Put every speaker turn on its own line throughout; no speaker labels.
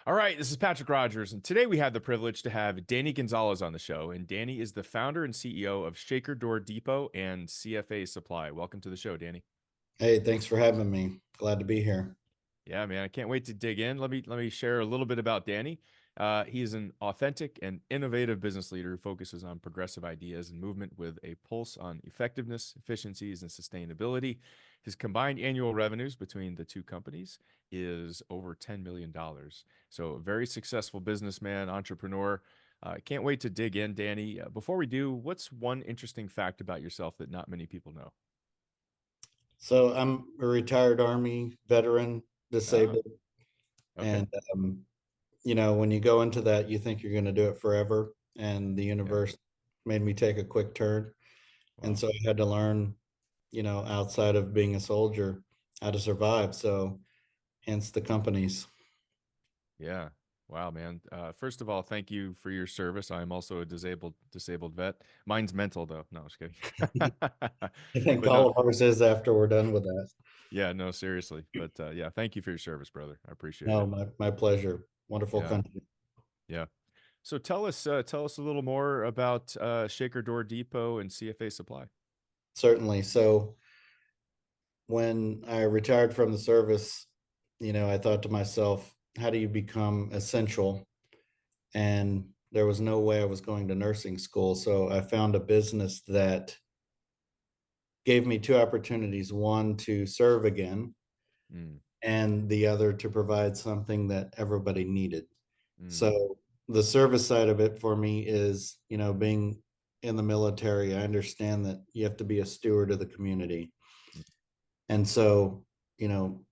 All right, this is Patrick Rogers, and today we have the privilege to have Danny Gonzalez on the show. And Danny is the founder and CEO of Shaker Door Depot and CFA Supply. Welcome to the show, Danny.
Hey, thanks for having me. Glad to be here.
Yeah, man, I can't wait to dig in. Let me share a little bit about Danny. He is an authentic and innovative business leader who focuses on progressive ideas and movement with a pulse on effectiveness, efficiencies, and sustainability. His combined annual revenues between the two companies is over $10 million. So, a very successful businessman, entrepreneur. Can't wait to dig in, Danny. Before we do, what's one interesting fact about yourself that not many people know?
So I'm a retired Army veteran,
Oh,
disabled,
okay.
and when you go into that, you think you're going to do it forever, and the
Yeah.
universe made me take a quick turn, and
Wow.
so I had to learn, outside of being a soldier, how to survive. So hence the companies.
Yeah. Wow, man. First of all, thank you for your service. I'm also a disabled vet. Mine's mental though. No, I was kidding.
I think
But no,
all of ours is after we're done with that.
yeah, no, seriously. But yeah, thank you for your service, brother. I appreciate
No,
it.
my pleasure. Wonderful
Yeah,
country.
yeah. So tell us a little more about Shaker Door Depot and CFA Supply.
Certainly. So when I retired from the service, I thought to myself, how do you become essential? And there was no way I was going to nursing school. So I found a business that gave me two opportunities, one to serve again,
Mm,
and the other to provide something that everybody needed.
mm,
So the service side of it for me is, being in the military, I understand that you have to be a steward of the community.
mm,
And so, you know,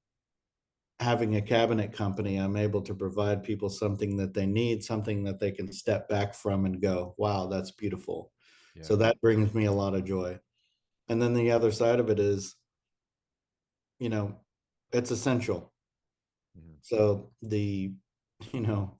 having a cabinet company, I'm able to provide people something that they need, something that they can step back from and go, wow, that's beautiful. So
yeah.
that brings me a lot of joy. And then the other side of it is, you know, it's essential.
Mm,
So you know,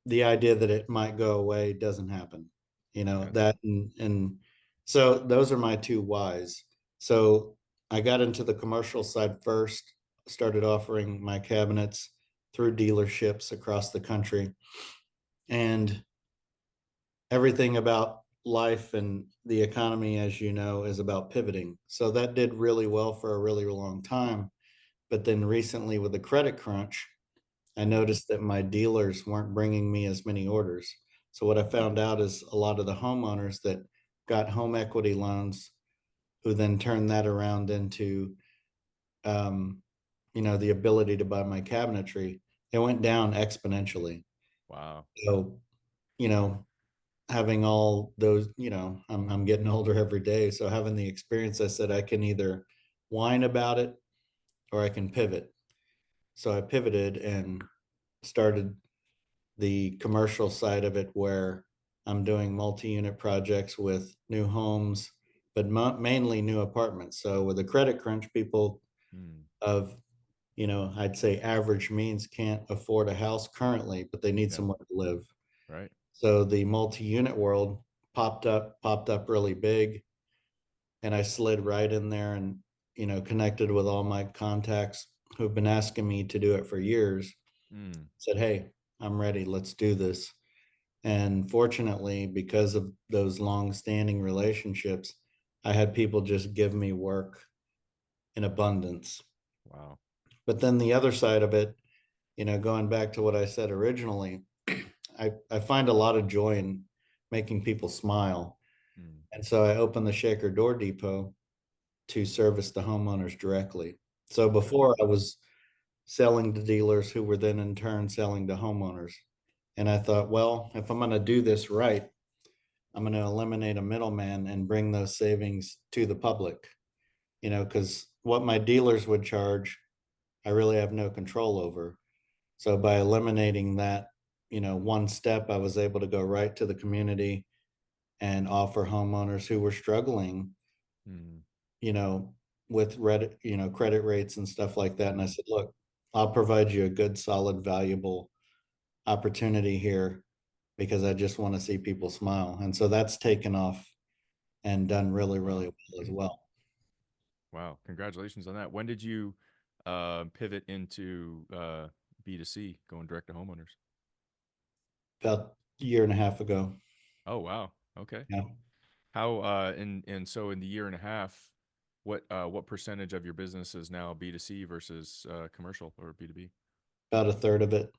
the idea that it might go away doesn't happen.
yeah.
That and so those are my two whys. So I got into the commercial side first, started offering my cabinets through dealerships across the country. And everything about life and the economy, as you know, is about pivoting. So that did really well for a really long time. But then recently, with the credit crunch, I
Mm,
noticed that my dealers weren't bringing me as many orders. So what I found out is a lot of the homeowners that got home equity loans, who then turned that around into, um, the ability to buy my cabinetry, it went down exponentially.
wow.
So, you know, having all those, I'm getting older every day. So having the experience, I said I can either whine about it or I can pivot. So I pivoted and started the commercial side of it where I'm doing multi-unit projects with new homes, but mainly new apartments. So with the credit crunch, people
Mm,
of, I'd say average means can't afford a house currently, but they need
yeah.
somewhere to live.
Right.
So the multi-unit world popped up really big, and I slid right in there and, connected with all my contacts who've been asking me to do it for years.
Mm,
Said, "Hey, I'm ready. Let's do this." And fortunately, because of those long-standing relationships, I had people just give me work in abundance.
wow.
But then the other side of it, going back to what I said originally, I find a lot of joy in making people smile.
Mm,
And so I opened the Shaker Door Depot to service the homeowners directly. So
yeah.
before I was selling to dealers who were then in turn selling to homeowners. And I thought, well, if I'm going to do this right, I'm going to eliminate a middleman and bring those savings to the public, because what my dealers would charge, I really have no control over. So by eliminating that, one step, I was able to go right to the community and offer homeowners who were struggling,
Mm,
you know, with credit rates and stuff like that. And I said, look, I'll provide you a good, solid, valuable opportunity here because I just want to see people smile. And so that's taken off and done really, really
wow.
well as well.
Wow. Congratulations on that. When did you pivot into B2C, going direct to homeowners?
About a year and a half ago.
Oh, wow. Okay.
Yeah,
How and so in the year and a half, what percentage of your business is now B2C versus commercial or B2B?
about a third of it.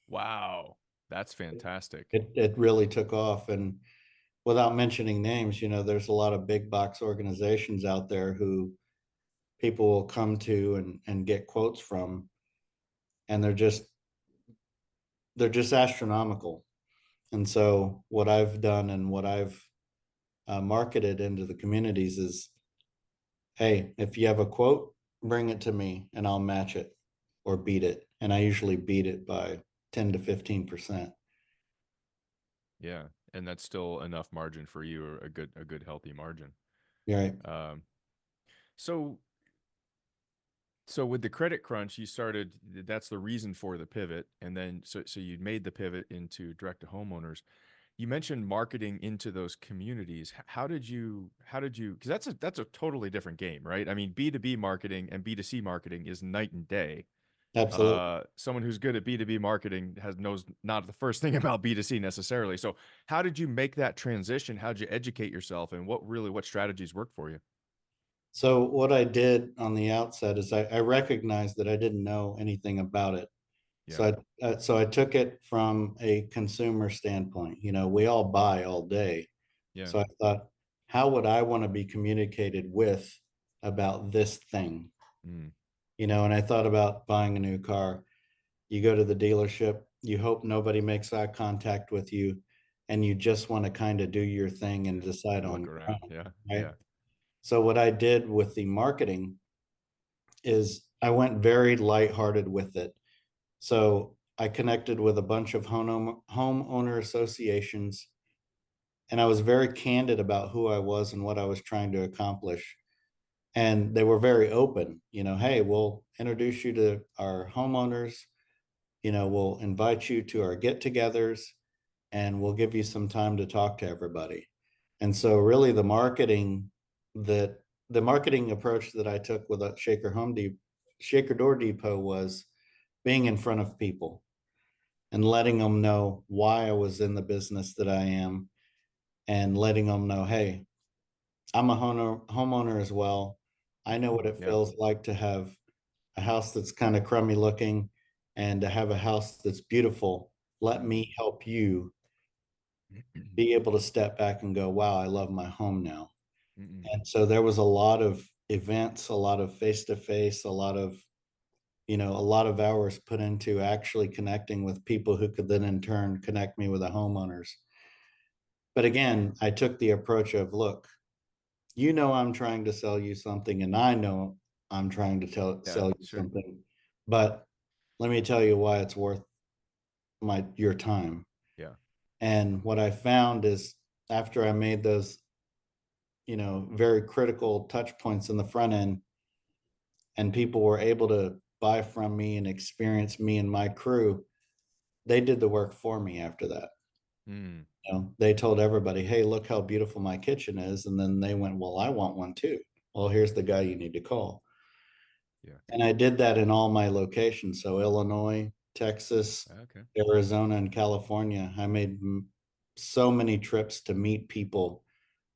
Wow, that's fantastic.
It really took off. And without mentioning names, there's a lot of big box organizations out there who people will come to and get quotes from, and they're just astronomical. And so what I've done and what I've marketed into the communities is, hey, if you have a quote, bring it to me and I'll match it or beat it. And I usually beat it by 10 to 15%.
Yeah, and that's still enough margin for you, or a good healthy margin.
Right.
Um, so so with the credit crunch, you started. That's the reason for the pivot, and then so you made the pivot into direct to homeowners. You mentioned marketing into those communities. How did you because that's a totally different game, right? I mean, B2B marketing and B2C marketing is night and day.
Absolutely.
Someone who's good at B2B marketing knows not the first thing about B2C necessarily. So how did you make that transition? How did you educate yourself, and what strategies worked for you?
So what I did on the outset is I recognized that I didn't know anything about it.
Yeah,
So I took it from a consumer standpoint. We all buy all day.
yeah,
So I thought, how would I want to be communicated with about this thing?
mm,
And I thought about buying a new car. You go to the dealership, you hope nobody makes eye contact with you, and you just want to kind of do your thing and decide
and
on
look
your
around.
own,
Yeah,
right?
yeah,
So what I did with the marketing is I went very lighthearted with it. So I connected with a bunch of homeowner associations, and I was very candid about who I was and what I was trying to accomplish. And they were very open, hey, we'll introduce you to our homeowners, we'll invite you to our get-togethers, and we'll give you some time to talk to everybody. And so really that the marketing approach that I took with a Shaker Door Depot was being in front of people and letting them know why I was in the business that I am, and letting them know, hey, I'm a homeowner as well. I know what it
yeah,
feels like to have a house that's kind of crummy looking and to have a house that's beautiful. Let
mm,
me help you be able to step back and go, wow, I love my home now.
mm,
And so there was a lot of events, a lot of face to face, a lot of hours put into actually connecting with people who could then in turn connect me with the homeowners. But again, I took the approach of, look, I'm trying to sell you something, and I know I'm trying to
yeah,
sell you
sure,
something, but let me tell you why it's worth your time.
yeah,
And what I found is, after I made those, very critical touch points in the front end, and people were able to buy from me and experience me and my crew, they did the work for me after that.
mm,
They told everybody, hey, look how beautiful my kitchen is. And then they went, well, I want one too. Well, here's the guy you need to call.
yeah,
And I did that in all my locations. So Illinois, Texas,
okay,
Arizona, and California. I made so many trips to meet people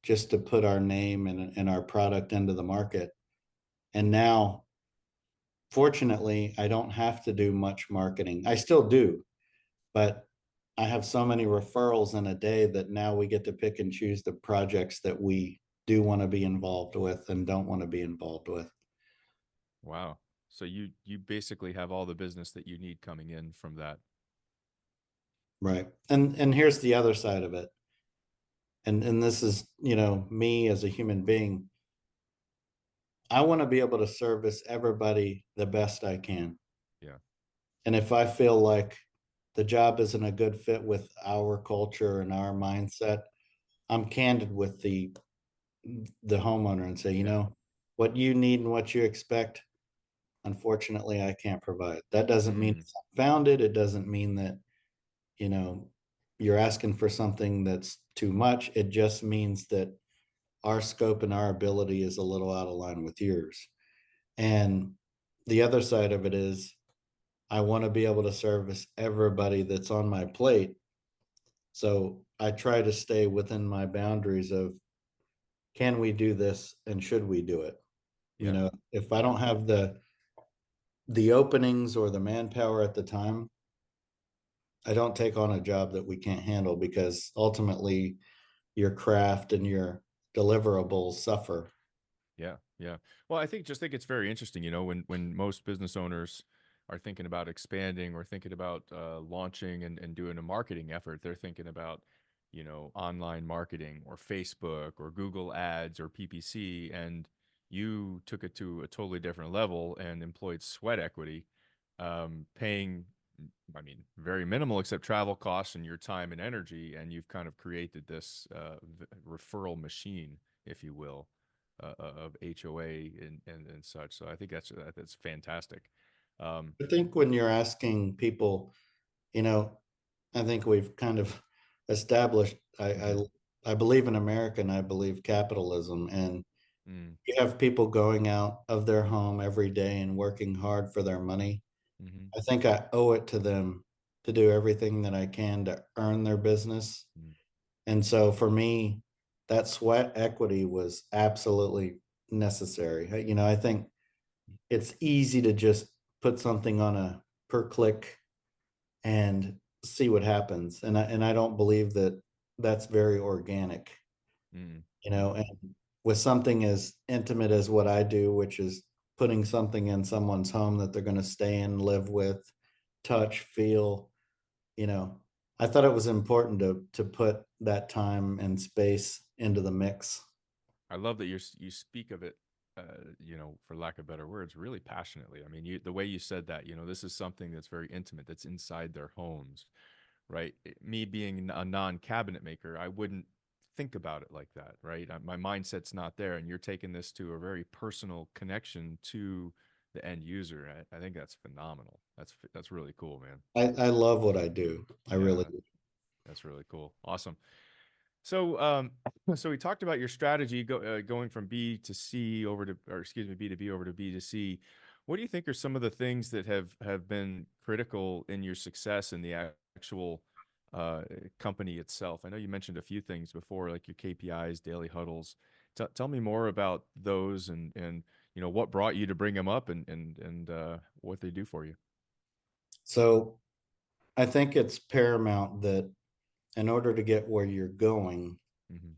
just to put our name and our product into the market. And now, fortunately, I don't have to do much marketing. I still do, but I have so many referrals in a day that now we get to pick and choose the projects that we do want to be involved with and don't want to be involved with.
wow. So you basically have all the business that you need coming in from that.
Right. And here's the other side of it. And this is, me as a human being. I want to be able to service everybody the best I can.
Yeah,
And if I feel like the job isn't a good fit with our culture and our mindset, I'm candid with the homeowner and say,
yeah,
what you need and what you expect, unfortunately, I can't provide. That doesn't mean
mm,
it's unfounded. It doesn't mean that, you know, you're asking for something that's too much. It just means that our scope and our ability is a little out of line with yours. And the other side of it is I want to be able to service everybody that's on my plate. So I try to stay within my boundaries of can we do this and should we do it? You
Yeah.
know, if I
Yeah.
don't have the openings or the manpower at the time, I don't take on a job that we can't handle because ultimately your craft and your deliverables suffer.
Yeah, yeah. Well, I think it's very interesting, when most business owners are thinking about expanding or thinking about launching and doing a marketing effort, they're thinking about, online marketing or Facebook or Google Ads or PPC, and you took it to a totally different level and employed sweat equity, paying, I mean, very minimal except travel costs and your time and energy, and you've kind of created this referral machine, if you will, of HOA and such. So I think that's fantastic. Um,
I think when you're asking people, you know, I think we've kind of established
mhm,
I believe in America and I believe capitalism, and
mm,
you have people going out of their home every day and working hard for their money.
mhm,
I think I owe it to them to do everything that I can to earn their business.
mm,
And so for me, that sweat equity was absolutely necessary. I think it's easy to just put something on a per click and see what happens. And I don't believe that that's very organic,
mm,
and
mm.
with something as intimate as what I do, which is putting something in someone's home that they're going to stay in, live with, touch, feel, you know, I thought it was important to put that time and space into the mix.
I love that you speak of it, for lack of better words, really passionately. I mean, the way you said that, this is something that's very intimate, that's inside their homes, right? Me being a non-cabinet maker, I wouldn't think about it like that, right? My mindset's not there, and you're taking this to a very personal connection to the end user. I think that's phenomenal. That's really cool, man.
I love what I do. I really
Yeah,
do.
that's really cool. Awesome. So, so we talked about your strategy going from B to C over to, or excuse me, B to B over to B to C. What do you think are some of the things that have been critical in your success in the actual uh, company itself? I know you mentioned a few things before, like your KPIs, daily huddles. Tell me more about those and what brought you to bring them up and what they do for you.
So I think it's paramount that in order to get where you're going,
Hmm.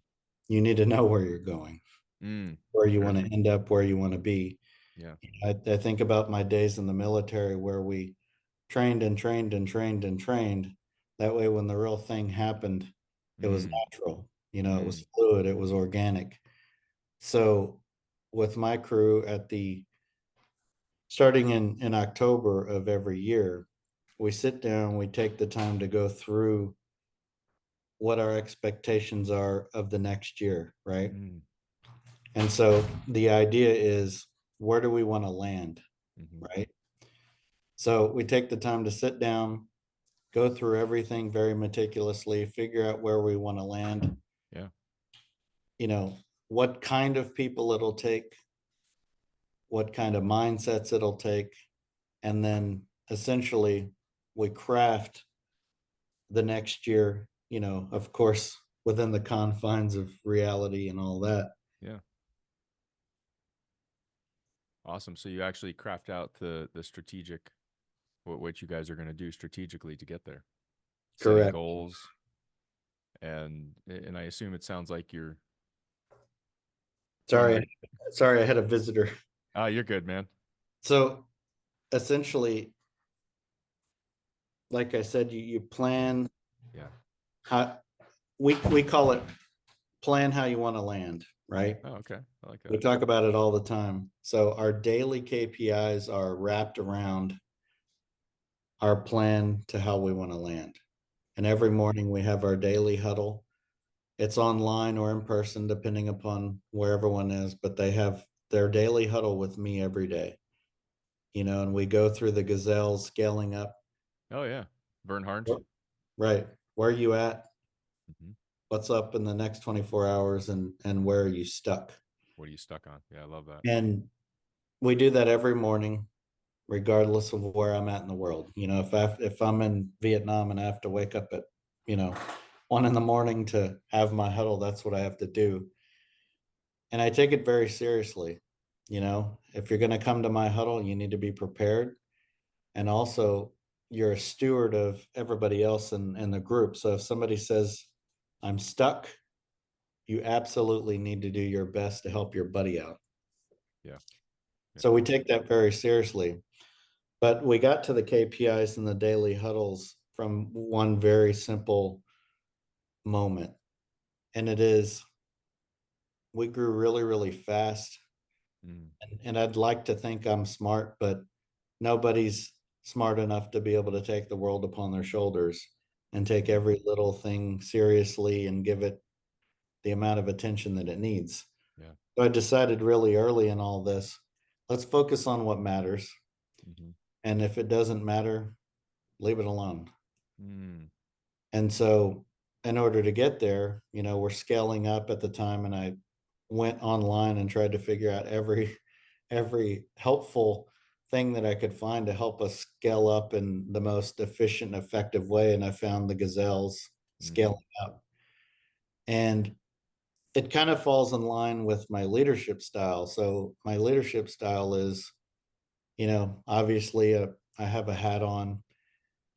you need to know where you're going, where you
Sure.
want to end up, where you want to be.
Yeah.
I think about my days in the military where we trained and trained and trained and trained. That way, when the real thing happened, it was
Mm,
natural. It
mm,
was fluid, it was organic. So, with my crew at the starting in October of every year, we sit down, we take the time to go through what our expectations are of the next year, right?
mm,
And so the idea is where do we want to land,
hmm.
right? So we take the time to sit down, go through everything very meticulously, figure out where we want to land,
Yeah.
you know, what kind of people it'll take, what kind of mindsets it'll take, and then essentially we craft the next year, of course, within the confines of reality and all that.
Yeah. Awesome. So you actually craft out the strategic what you guys are going to do strategically to get there, setting
Correct.
goals, and I assume it sounds like you're going
Sorry,
right.
sorry, I had a visitor.
Ah, you're good, man.
So essentially, like I said, you plan
Yeah.
how we call it plan how you want to land, right?
Oh, okay. I like
We
that.
talk about it all the time. So our daily KPIs are wrapped around our plan to how we want to land. And every morning we have our daily huddle. It's online or in person, depending upon where everyone is, but they have their daily huddle with me every day, and we go through the gazelles scaling up.
Oh yeah. Vern Harns.
Right. Where are you at?
Hmm.
What's up in the next 24 hours and where are you stuck?
What are you stuck on? Yeah, I love that.
And we do that every morning. regardless of where I'm at in the world. If I'm in Vietnam and I have to wake up at, you know, 1 in the morning to have my huddle, that's what I have to do. And I take it very seriously. If you're going to come to my huddle, you need to be prepared. And also, you're a steward of everybody else in the group. So if somebody says, I'm stuck, you absolutely need to do your best to help your buddy out.
Yeah. Yeah.
So we take that very seriously. But we got to the KPIs and the daily huddles from one very simple moment. And it is, we grew really, really fast.
Mm,
And I'd like to think I'm smart, but nobody's smart enough to be able to take the world upon their shoulders and take
mm,
every little thing seriously and give it the amount of attention that it needs.
yeah.
So I decided really early in all this, let's focus on what matters.
Mm-hmm.
And if it doesn't matter, leave it alone.
Mm,
And so, in order to get there, we're scaling up at the time, and I went online and tried to figure out every helpful thing that I could find to help us scale up in the most efficient, effective way. And I found the Gazelles
mm-hmm.
scaling up. And it kind of falls in line with my leadership style. So my leadership style is, obviously, I have a hat on,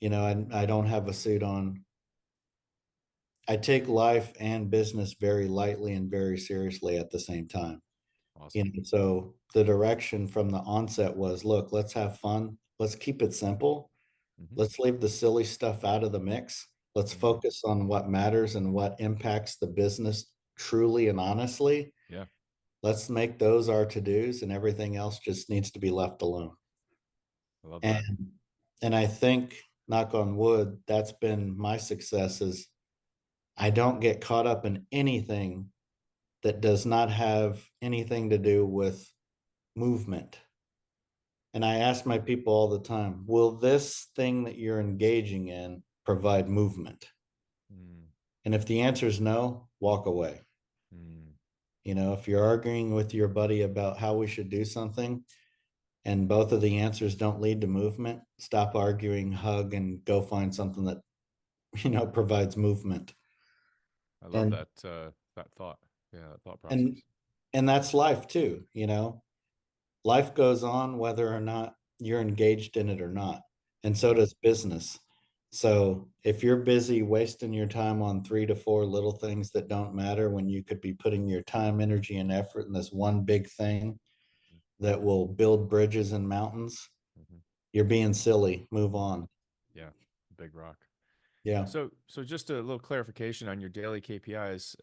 I don't have a suit on. I take life and business very lightly and very seriously at the same time.
Awesome.
So the direction from the onset was, look, let's have fun. Let's keep it simple.
Mm-hmm.
Let's leave the silly stuff out of the mix. Let's
Mm-hmm.
focus on what matters and what impacts the business truly and honestly.
Yeah.
Let's make those our to-dos, and everything else just needs to be left alone.
I love that.
And and I think, knock on wood, that's been my success is I don't get caught up in anything that does not have anything to do with movement. And I ask my people all the time, will this thing that you're engaging in provide movement?
Mm,
And if the answer is no, walk away.
mm,
If you're arguing with your buddy about how we should do something and both of the answers don't lead to movement, stop arguing, hug, and go find something that, provides movement.
I love
And
that that thought. Yeah, that thought
and
process.
and that's life too. Life goes on whether or not you're engaged in it or not. And so
Mm-hmm.
does business. So if you're busy wasting your time on 3 to 4 little things that don't matter when you could be putting your time, energy, and effort in this one big thing that will build bridges and mountains,
Mm-hmm.
you're being silly. Move
Yeah.
on.
Yeah. Big rock.
Yeah.
So just a little clarification on your daily KPIs,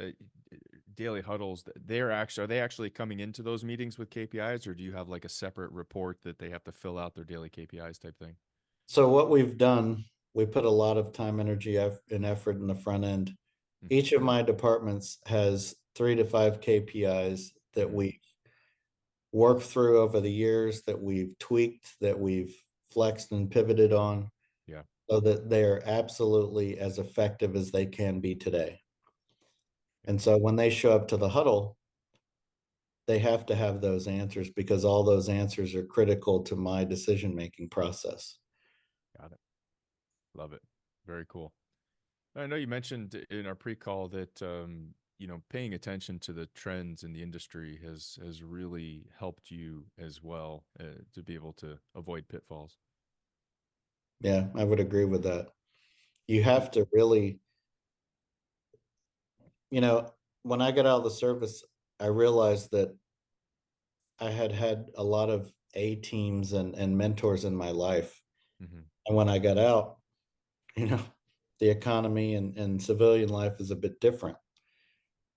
daily huddles. They're actually, are they actually coming into those meetings with KPIs, or do you have like a separate report that they have to fill out their daily KPIs type thing?
So what we've done, we put a lot of time, energy, and effort in the front end.
Mm-hmm.
Each of my departments has 3 to 5 KPIs that
Mm-hmm.
we worked through over the years, that we've tweaked, that we've flexed and pivoted on,
Yeah.
so that they're absolutely as effective as they can be today.
Yeah.
And so when they show up to the huddle, they have to have those answers because all those answers are critical to my decision making process.
Got it. Love it. Very cool. I know you mentioned in our pre-call that paying attention to the trends in the industry has really helped you as well to be able to avoid pitfalls.
Yeah, I would agree with that. You have to really, you know, when I got out of the service, I realized that I had had a lot of A teams and mentors in my life.
Mm-hmm.
And when I got out, you know, the economy and civilian life is a bit different.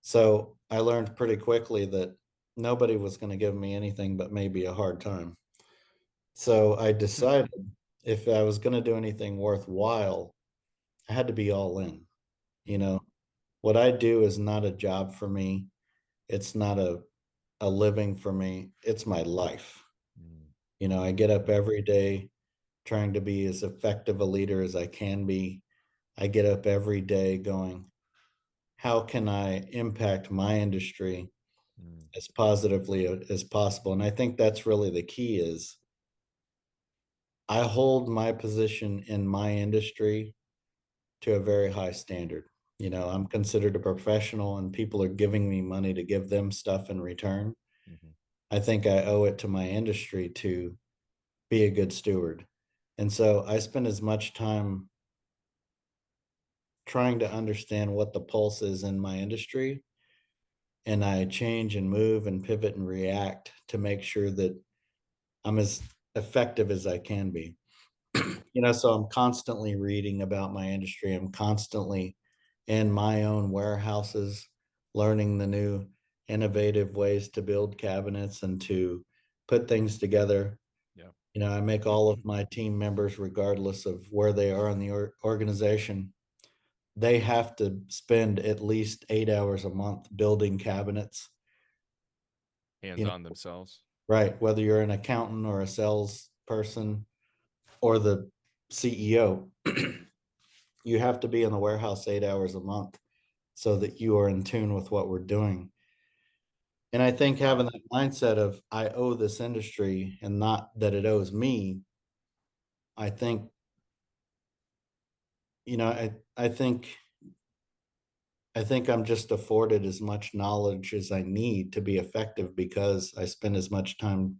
So I learned pretty quickly that nobody was going to give me anything but maybe a hard time. So I decided if I was going to do anything worthwhile, I had to be all in. You
Mm-hmm.
know, what I do is not a job for me. It's not a living for me. It's my life.
Mm-hmm.
I get up every day trying to be as effective a leader as I can be. I get up every day going, how can I impact my industry
Mm-hmm.
as positively as possible? And I think that's really the key is I hold my position in my industry to a very high standard.
Mm-hmm.
I'm considered a professional and people are giving me money to give them stuff in return.
Mm-hmm.
I think I owe it to my industry to be a good steward. And so I spend as much time trying to understand what the pulse is in my industry. And I change and move and pivot and react to make sure that I'm as effective as I can be. So I'm constantly reading about my industry. I'm constantly in my own warehouses, learning the new innovative ways to build cabinets and to put things together.
Yeah.
I make all of my team members, regardless of where they are in the organization, they have to spend at least 8 hours a month building cabinets.
Hands
You know,
on themselves.
right? Whether you're an accountant or a sales person or the CEO, you have to be in the warehouse 8 hours a month so that you are in tune with what we're doing. And I think having
Wow.
that mindset of I owe this industry and not that it owes me, I think, I think I'm just afforded as much knowledge as I need to be effective because I spend as much time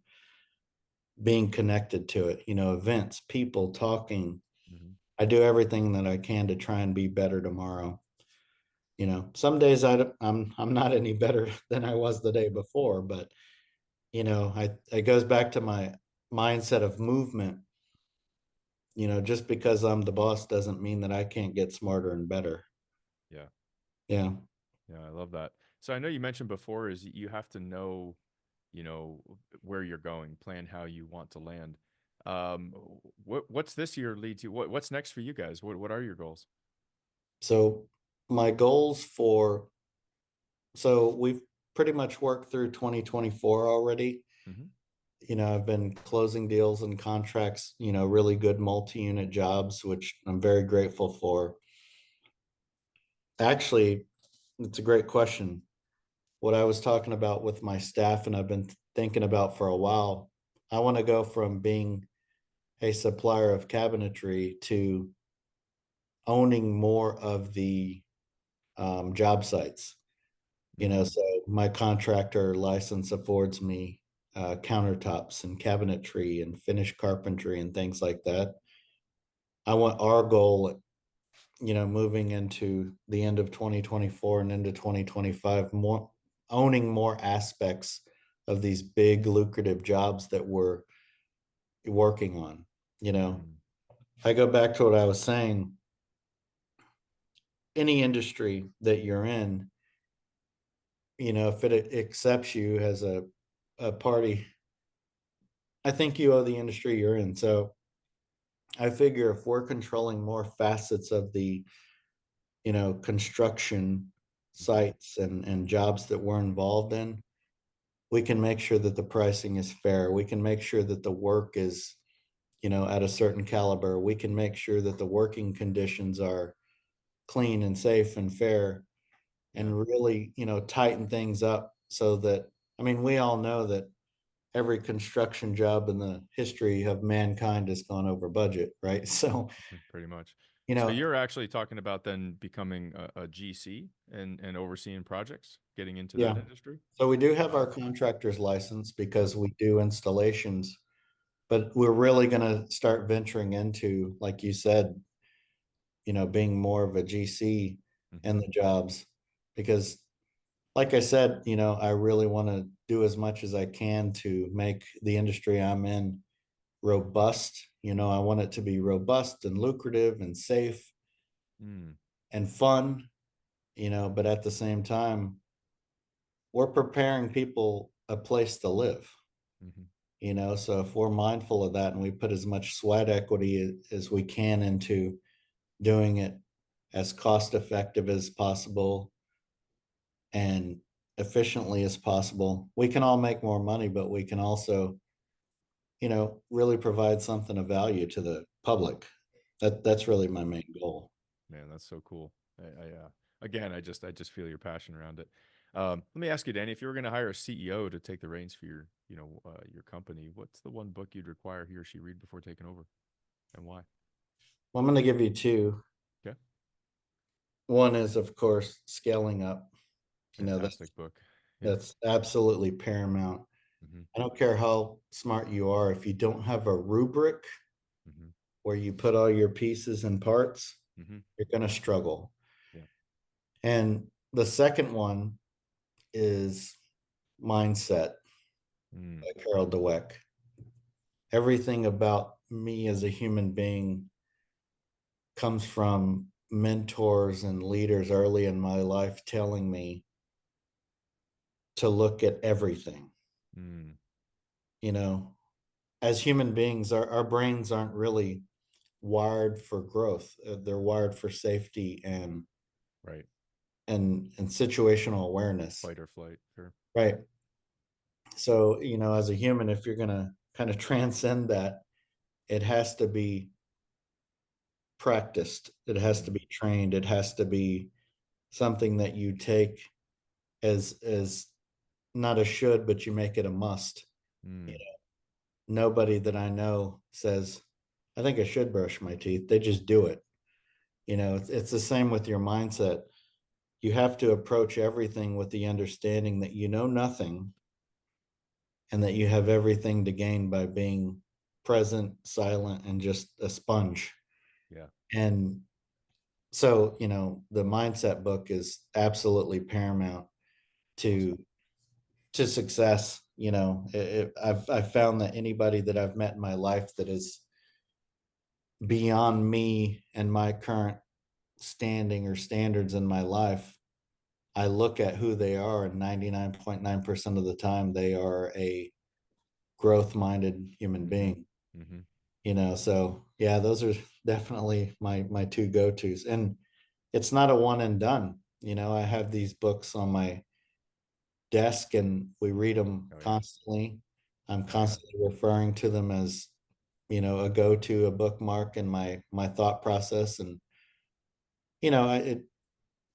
being connected to it, events, people talking.
Mm-hmm.
I do everything that I can to try and be better tomorrow. Some days I'm not any better than I was the day before, but it goes back to my mindset of movement. Just because I'm the boss doesn't mean that I can't get smarter and better.
Yeah.
Yeah.
Yeah. I love that. So I know you mentioned before is you have to know, where you're going, plan how you want to land. Um, what's this year lead to? What's next for you guys? What are your goals?
So my goals for so we've pretty much worked through 2024 already.
Mm-hmm.
I've been closing deals and contracts, really good multi-unit jobs, which I'm very grateful for. Actually, it's a great question. What I was talking about with my staff and I've been thinking about for a while, I want to go from being a supplier of cabinetry to owning more of the job sites.
Mm,
So my contractor license affords me countertops and cabinetry and finished carpentry and things like that. I want our goal, moving into the end of 2024 and into 2025, more owning more aspects of these big lucrative jobs that we're working on. You know,
mm,
I go back to what I was saying. Any industry that you're in, if it accepts you as a party, I think you owe the industry you're in. So I figure if we're controlling more facets of the, construction
mm-hmm.
sites and jobs that we're involved in, we can make sure that the pricing is fair. We can make sure that the work is, at a certain caliber. We can make sure that the working conditions are clean and safe and fair
Yeah.
and really, tighten things up so that, I mean, we all know that every construction job in the history of mankind has gone over budget, right? So,
Pretty much.
you
So
know,
you're actually talking about then becoming a GC and overseeing projects, getting into that
yeah.
industry?
So we do have our
Wow.
contractor's license
Yeah.
because we do installations, but we're really going to start venturing into, like you said, being more of a GC
Mm-hmm.
in the jobs because like I said, I really want to do as much as I can to make the industry I'm in robust. I want it to be robust and lucrative and safe
Mm,
and fun, but at the same time, we're preparing people a place to live,
mm-hmm.
so if we're mindful of that and we put as much sweat equity as we can into doing it as cost effective as possible and efficiently as possible, we can all make more money, but we can also, really provide something of value to the public. That's really my main goal.
Man, that's so cool. Again, I just feel your passion around it. Let me ask you, Danny, if you were going to hire a CEO to take the reins for your company, what's the one book you'd require he or she read before taking over, and why?
Well, I'm going to give you two.
Okay,
One is, of course, Scaling Up.
fantastic book. Yeah.
That's absolutely paramount.
Mm-hmm.
I don't care how smart you are, if you don't have a rubric
Mm-hmm.
where you put all your pieces and parts,
Mm-hmm.
you're going to struggle.
Yeah.
And the second one is Mindset
Mm.
by Carol Dweck. Everything about me as a human being comes from mentors and leaders early in my life telling me to look at everything.
Mm.
You know, as human beings, our brains aren't really wired for growth. They're wired for safety
Right.
and situational awareness.
Fight or flight. Sure.
Right. So, as a human, if you're gonna kind of transcend that, it has to be practiced. It has to
Mm.
be trained. It has to be something that you take as not a should, but you make it a must.
Mm.
Nobody that I know says, I think I should brush my teeth. They just do it. It's the same with your mindset. You have to approach everything with the understanding that you know nothing and that you have everything to gain by being present, silent, and just a sponge.
Yeah.
And so, the mindset book is absolutely paramount
Awesome.
to success. I've found that anybody that I've met in my life that is beyond me and my current standing or standards in my life, I look at who they are, and 99.9% of the time, they are a growth minded human
Mm-hmm.
being.
Mm-hmm.
So yeah, those are definitely my two go tos. And it's not a one and done. I have these books on my desk and we read them
Oh yeah.
constantly. I'm
Oh yeah.
constantly referring to them as, a go to, a bookmark in my thought process. And, it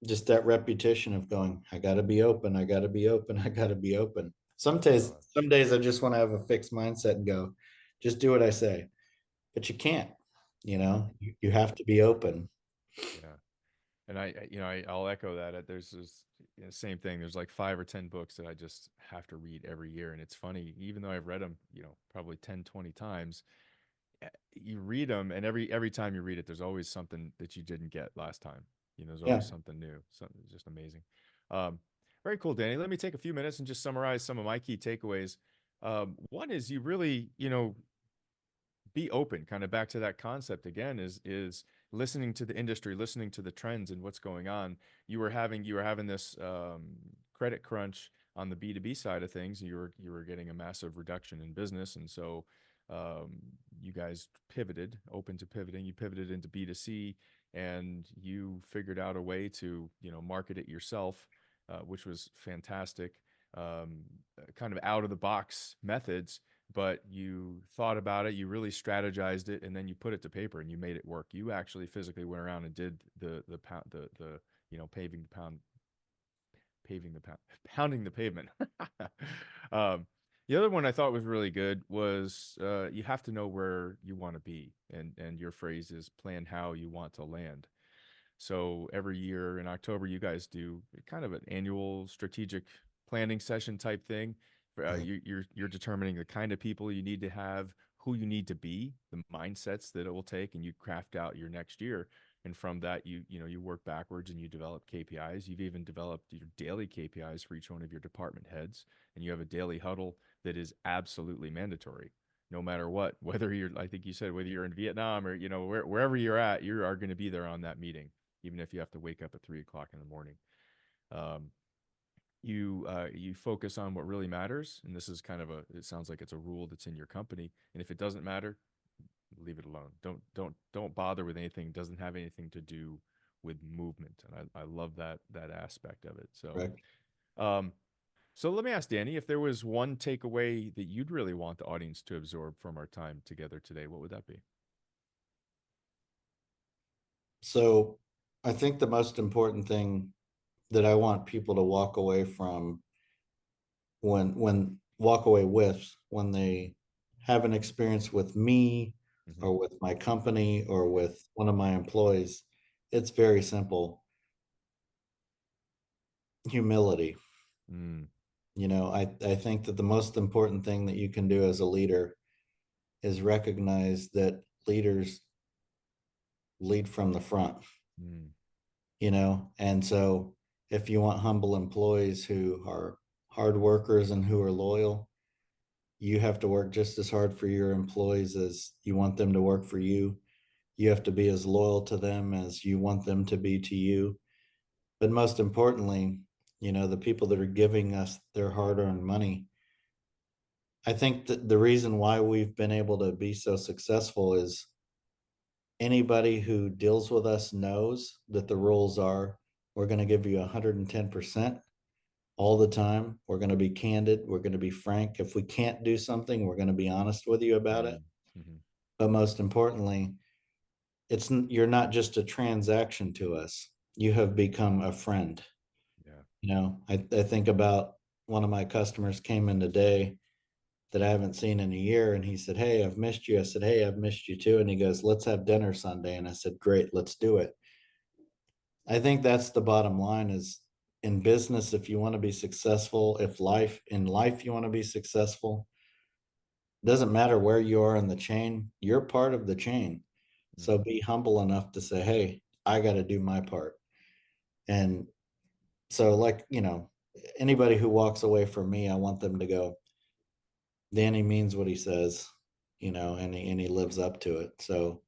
just that repetition of going, I got to be open. I got to be open. I got to be open.
Oh,
Some days I just want to have a fixed mindset and go, just do what I say, but you can't, you
yeah.
have to be open.
Yeah. And I'll echo that. There's this same thing. There's like 5 or 10 books that I just have to read every year. And it's funny, even though I've read them, probably 10, 20 times, you read them, and every time you read it, there's always something that you didn't get last time. There's
Yeah.
always something new. Something just amazing. Um, very cool, Danny. Let me take a few minutes and just summarize some of my key takeaways. One is you really, be open, kind of back to that concept again, is listening to the industry, listening to the trends and what's going on. You were having this credit crunch on the B2B side of things. You were getting a massive reduction in business, and so um, you guys pivoted, open to pivoting. You pivoted into B2C, and you figured out a way to market it yourself, which was fantastic. Kind of out of the box methods, but you thought about it, you really strategized it, and then you put it to paper and you made it work. You actually physically went around and did the pound the paving the pound pounding the pavement. um, the other one I thought was really good was you have to know where you want to be, and your phrase is plan how you want to land. So every year in October, you guys do kind of an annual strategic planning session type thing. You're determining the kind of people you need to have, who you need to be, the mindsets that it will take, and you craft out your next year. And from that, you work backwards and you develop KPIs. You've even developed your daily KPIs for each one of your department heads, and you have a daily huddle that is absolutely mandatory no matter what, whether you're, I think you said, whether you're in Vietnam or, wherever you're at, you are going to be there on that meeting, even if you have to wake up at 3 o'clock in the morning. Um, you focus on what really matters, and this is kind of it sounds like it's a rule that's in your company. And if it doesn't matter, leave it alone. Don't bother with anything. It doesn't have anything to do with movement, and I love that aspect of it. So,
Correct.
um, so let me ask Danny, if there was one takeaway that you'd really want the audience to absorb from our time together today, what would that be?
So I think the most important thing that I want people to walk away from when walk away with when they have an experience with me
Hmm.
or with my company or with one of my employees. It's very simple. Humility.
Mm,
I think that the most important thing that you can do as a leader is recognize that leaders lead from the front,
mm,
and so if you want humble employees who are hard workers and who are loyal, you have to work just as hard for your employees as you want them to work for you. You have to be as loyal to them as you want them to be to you. But most importantly, the people that are giving us their hard earned money, I think that the reason why we've been able to be so successful is anybody who deals with us knows that the rules are we're going to give you 110% all the time. We're going to be candid. We're going to be frank. If we can't do something, we're going to be honest with you about it.
mm, mhm.
But most importantly, you're not just a transaction to us. You have become a friend.
Yeah.
I think about one of my customers came in today that I haven't seen in a year, and he said, "Hey, I've missed you." I said, "Hey, I've missed you too." And he goes, "Let's have dinner Sunday." And I said, "Great, let's do it." I think that's the bottom line is in business, if you want to be successful, if life in life you want to be successful, doesn't matter where you are in the chain, you're part of the chain. So
Mhm.
be humble enough to say, "Hey, I got to do my part." And so, like, anybody who walks away from me, I want them to go, Danny means what he says, and he lives up to it. So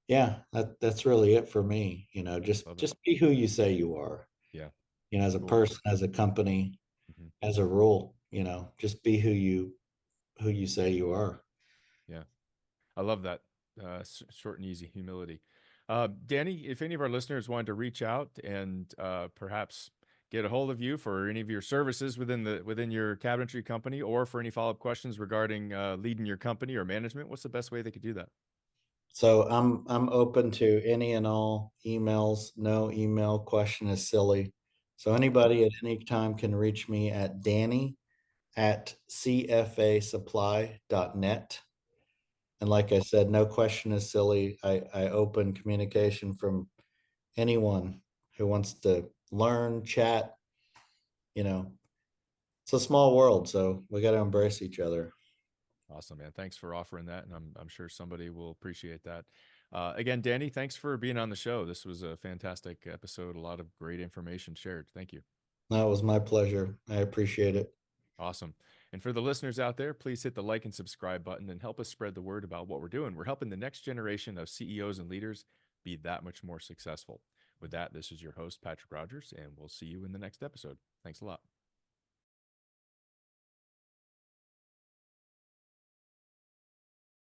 yeah, that's really it for me. Just
Love it.
be who you say you are.
Yeah.
As a
Cool.
person, as a company,
Hmm.
as a rule. Just be who you say you are.
Yeah. I love that. Short and easy humility. Danny, if any of our listeners wanted to reach out and perhaps get a hold of you for any of your services within your cabinetry company, or for any follow up questions regarding leading your company or management, what's the best way they could do that?
So I'm open to any and all emails. No email question is silly. So anybody at any time can reach me at danny@cfasupply.net. And like I said, no question is silly. I open communication from anyone who wants to learn, chat. You know, it's a small world, so we got to embrace each other.
Awesome, man. Thanks for offering that, and I'm sure somebody will appreciate that. Again, Danny, thanks for being on the show. This was a fantastic episode. A lot of great information shared. Thank you.
That was my pleasure. I appreciate it.
Awesome. And for the listeners out there, please hit the like and subscribe button and help us spread the word about what we're doing. We're helping the next generation of CEOs and leaders be that much more successful. With that, this is your host, Patrick Rogers, and we'll see you in the next episode. Thanks a lot.